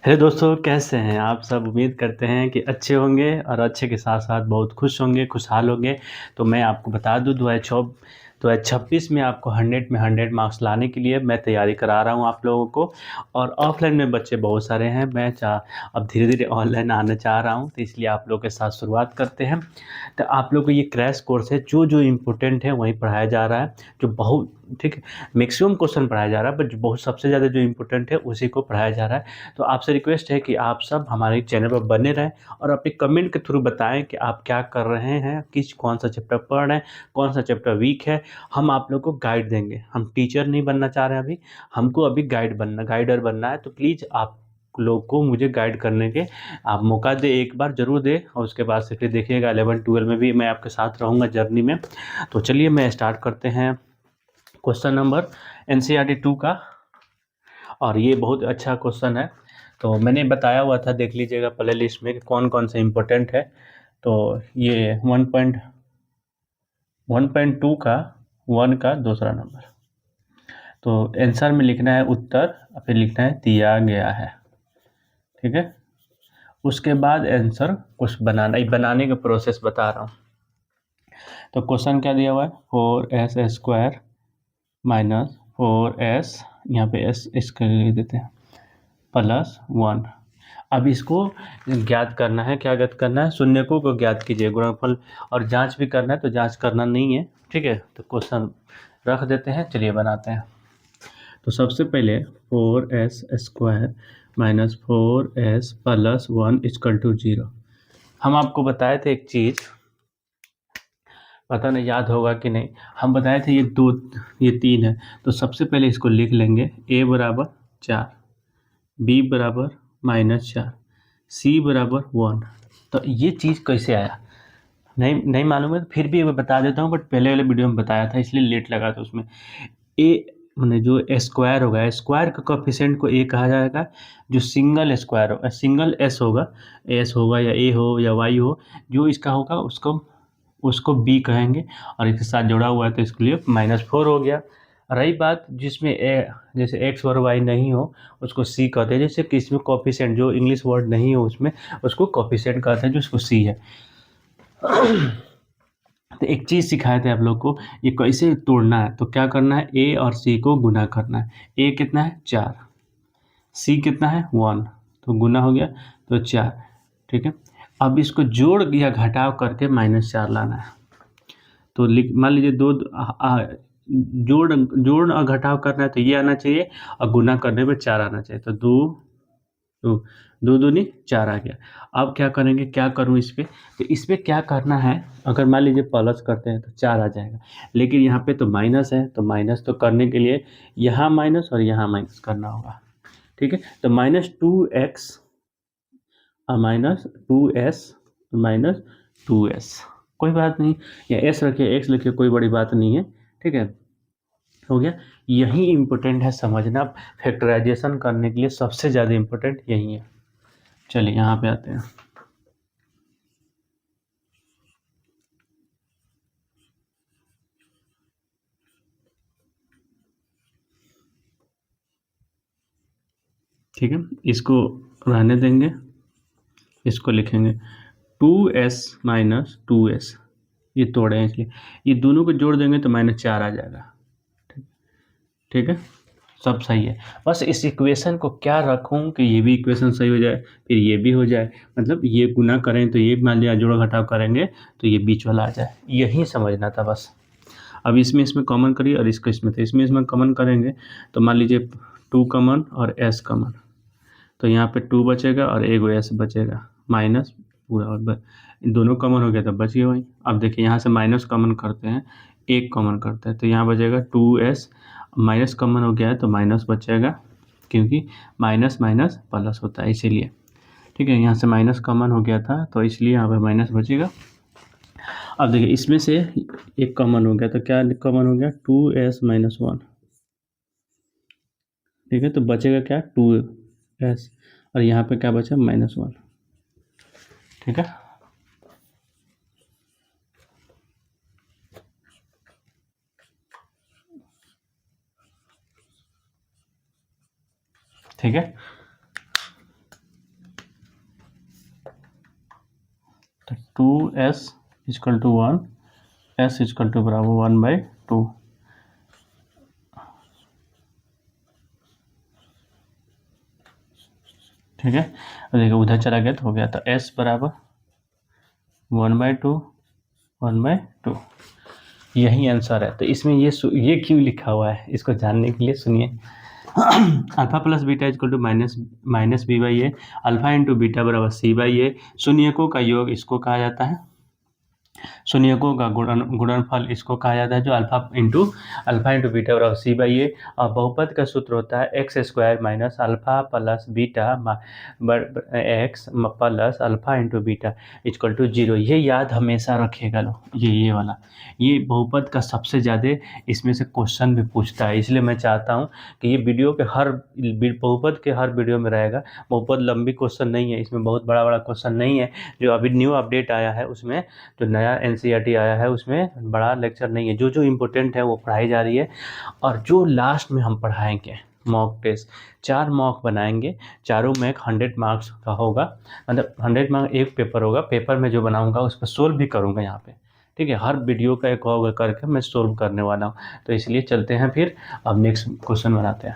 Hello दोस्तों, कैसे हैं आप सब? उम्मीद करते हैं कि अच्छे होंगे और अच्छे के साथ-साथ बहुत खुश होंगे, खुशहाल होंगे। तो मैं आपको बता दूँ 2026 में आपको 100 में 100 मार्क्स लाने के लिए मैं तैयारी करा रहा हूँ आप लोगों को। और ऑफ़लाइन में बच्चे बहुत सारे हैं, मैं अब धीरे-धीरे ऑनलाइन आना चाह रहा हूँ, तो इसलिए आप लोगों के साथ शुरुआत करते हैं। तो आप लोग को ये क्रैश कोर्स है, जो-जो इम्पोर्टेंट है वही पढ़ाया जा रहा है, जो बहुत ठीक है, मैक्सिमम क्वेश्चन पढ़ाया जा रहा है, बट जो बहुत सबसे ज़्यादा जो इम्पोर्टेंट है उसी को पढ़ाया जा रहा है। तो आपसे रिक्वेस्ट है कि आप सब हमारे चैनल पर बने रहें और अपने कमेंट के थ्रू बताएं कि आप क्या कर रहे हैं, कौन सा चैप्टर पढ़ रहे हैं, कौन सा चैप्टर वीक है। हम आप लोग को गाइड देंगे। हम टीचर नहीं बनना चाह रहे हैं अभी, हमको अभी गाइडर बनना है। तो प्लीज़ आप लोग को मुझे गाइड करने के आप मौका दें, एक बार ज़रूर दें और उसके बाद से फिर देखिएगा 11-12 में भी मैं आपके साथ रहूँगा जर्नी में। तो चलिए मैं स्टार्ट करते हैं क्वेश्चन नंबर एनसीईआरटी 2 का। और ये बहुत अच्छा क्वेश्चन है। तो मैंने बताया हुआ था, देख लीजिएगा प्ले लिस्ट में कौन कौन से इम्पोर्टेंट है। तो ये 1.2 का 1 का दूसरा नंबर। तो आंसर में लिखना है उत्तर, फिर लिखना है दिया गया है। ठीक है, उसके बाद आंसर कुछ बनाने का प्रोसेस बता रहा हूँ। तो क्वेश्चन क्या दिया हुआ है, 4s² माइनस 4s, यहाँ पे s इसके लिख देते हैं, +1। अब इसको ज्ञात करना है। क्या ज्ञात करना है? शून्यकों को ज्ञात कीजिए। गुणनफल और जांच भी करना है, तो जांच करना नहीं है। ठीक है, तो क्वेश्चन रख देते हैं, चलिए बनाते हैं। तो सबसे पहले 4s² माइनस 4s + 1 = 0। हम आपको बताए थे एक चीज़, पता नहीं याद होगा कि नहीं। हम बताए थे ये 3 है। तो सबसे पहले इसको लिख लेंगे, a बराबर 4, b बराबर -4, c बराबर 1। तो ये चीज़ कैसे आया नहीं मालूम है, तो फिर भी मैं बता देता हूँ, बट पहले वाले वीडियो में बताया था इसलिए लेट लगा था उसमें। ए मैंने जो स्क्वायर होगा, स्क्वायर का कोएफिशिएंट को ए कहा जाएगा। जो सिंगल स्क्वायर होगा, सिंगल एस होगा या ए हो या वाई हो, जो इसका होगा उसको बी कहेंगे। और इसके साथ जुड़ा हुआ है तो इसके लिए -4 हो गया। रही बात जिसमें जैसे एक्स और वाई नहीं हो, उसको सी कहते हैं। जैसे कि इसमें कोएफिशिएंट जो इंग्लिश वर्ड नहीं हो उसमें, उसको कोएफिशिएंट कहते हैं, जो उसको सी है। तो एक चीज़ सिखाए थे आप लोग को, ये कैसे तोड़ना है। तो क्या करना है, ए और सी को गुना करना है। ए कितना है 4, सी कितना है 1, तो गुना हो गया तो 4। ठीक है, अब इसको जोड़ या घटाव करके -4 लाना है। तो मान लीजिए जोड़ और घटाव करना है तो ये आना चाहिए, और गुना करने पे 4 आना चाहिए। तो तो 2 दूनी 4 आ गया। अब क्या करेंगे, क्या करूँ इस पे? तो इस पे क्या करना है, अगर मान लीजिए प्लस करते हैं तो 4 आ जाएगा, लेकिन यहाँ पे तो माइनस है, तो माइनस तो करने के लिए यहाँ माइनस और यहाँ माइनस करना होगा। ठीक है, तो -2x और -2s -2s, कोई बात नहीं, या s रखिए x लिखिए, कोई बड़ी बात नहीं है। ठीक है, हो गया। यही इम्पोर्टेंट है समझना, फैक्टराइजेशन करने के लिए सबसे ज़्यादा इम्पोर्टेंट यही है। चलिए यहाँ पे आते हैं। ठीक है, इसको रहने देंगे, इसको लिखेंगे 2s - 2s, ये तोड़े हैं इसलिए। ये दोनों को जोड़ देंगे तो -4 आ जाएगा। ठीक है, सब सही है। बस इस इक्वेशन को क्या रखूं कि ये भी इक्वेशन सही हो जाए, फिर ये भी हो जाए। मतलब ये गुना करें तो ये, मान लिया जोड़ घटाव करेंगे तो ये बीच वाला आ जाए, यही समझना था बस। अब इसमें कॉमन करिए और इसको इसमें कॉमन करेंगे तो मान लीजिए 2 कॉमन और s कॉमन, तो यहाँ पे 2 बचेगा और एगो s बचेगा, माइनस पूरा, और दोनों कॉमन हो गया तो बच गया वही। अब देखिए यहाँ से माइनस कॉमन करते हैं, एक कॉमन करते हैं, तो यहाँ बचेगा 2s, माइनस कॉमन हो गया है तो माइनस बचेगा, क्योंकि माइनस माइनस प्लस होता है इसीलिए। ठीक है, यहाँ से माइनस कॉमन हो गया था तो इसलिए यहाँ पे माइनस बचेगा। अब देखिए इसमें से एक कॉमन हो गया, तो क्या कॉमन हो गया, 2s - 1। ठीक है, तो बचेगा क्या, 2s, और यहाँ पे क्या बचा, -1। ठीक है, ठीक है, तो 2s equal to 1, s equal to बराबर 1/2। ठीक है, अब देखिए उधर चला गया तो हो गया, तो s बराबर 1/2, 1/2, यही आंसर है। तो इसमें ये क्यों लिखा हुआ है, इसको जानने के लिए सुनिए। Alpha plus beta equal to minus b by a, alpha into beta बराबर सी बाई ए। शून्यकों का योग इसको कहा जाता है, शून्यकों का गुणनफल इसको कहा जाता है, जो अल्फा इंटू बीटा बराबर सी बाई ए। और बहुपद का सूत्र होता है x square minus alpha plus beta x plus alpha into beta equal to 0। ये याद हमेशा रखिएगा लोग, ये वाला, ये बहुपद का सबसे ज़्यादा इसमें से क्वेश्चन भी पूछता है। इसलिए मैं चाहता हूँ कि ये वीडियो के बहुपद के हर वीडियो में रहेगा। बहुपद लंबी क्वेश्चन नहीं है, इसमें बहुत बड़ा क्वेश्चन नहीं है। जो अभी न्यू अपडेट आया है उसमें, जो नया NCERT आया है उसमें बड़ा लेक्चर नहीं है, जो इम्पोर्टेंट है वो पढ़ाई जा रही है। और जो लास्ट में हम पढ़ाएंगे मॉक टेस्ट, 4 मॉक बनाएंगे, चारों में 100 मार्क्स का होगा, मतलब 100 मार्क्स एक पेपर होगा। पेपर में जो बनाऊंगा उस पर सोल्व भी करूंगा यहाँ पे, ठीक है। हर वीडियो का एक होगा करके मैं सोल्व करने वाला हूँ। तो इसलिए चलते हैं फिर, अब नेक्स्ट क्वेश्चन बनाते हैं।